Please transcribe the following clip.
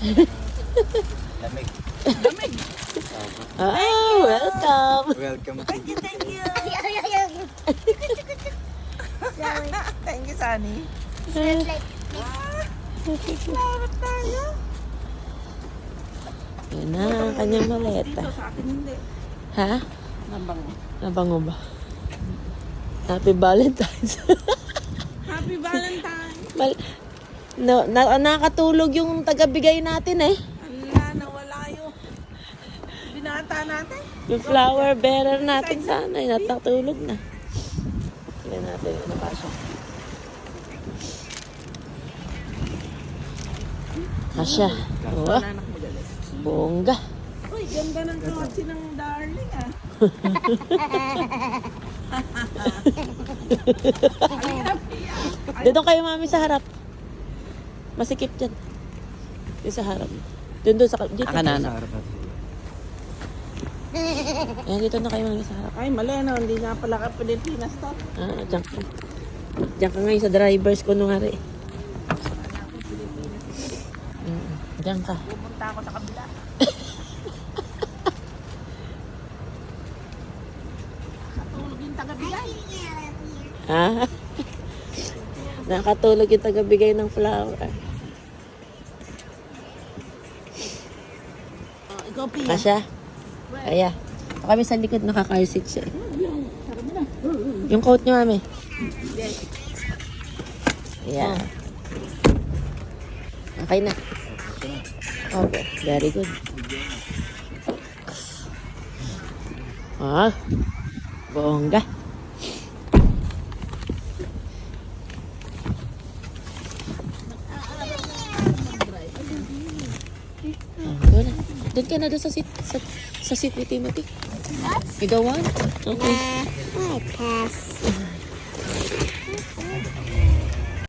Lamig. Lamig. Ah, welcome. Welcome to Thank you, thank you. Thank you, Sunny. Salamat tayo. Yan na, ang kanyang maleta. Dito sa akin hindi. Ha? Nabango. Nabango ba? Happy Valentine's. Happy Valentine. Nakatulog yung tagabigay natin eh. Ala, nawala yung binata natin. Yung flower bearer natin sana eh. Natutulog na. Tignan natin. Ano pa siya? Asya. Oh, Anak mo galit. bongga. Uy, ganda ng kotse ng darling ah. Dito kayo mami sa harap. Masikip dyan. Dito sa harap. Doon sa... Dito. Kanana. Ayan, dito na kayo mami sa harap. Ay, mali no. Hindi nga pala ka Pilipinas to. Ah, dyan ka. Dyan ka ngayon sa drivers ko nung hari. Dyan ka. Pupunta ako sa kabila. Natulog yung taga-bigay. Ha? Nakatulog yung tagabigay ng flower. Oh, ikaw, Pia. Kasya? Kaya. O kami sa likod, nakaka-car seat siya. Yung coat niyo, mami. Yes. Yeah. Okay na. Okay, very good. Ah, bongga. Doon ka na doon sa seat, sa seat ni Timothy. You don't want? Okay. I pass.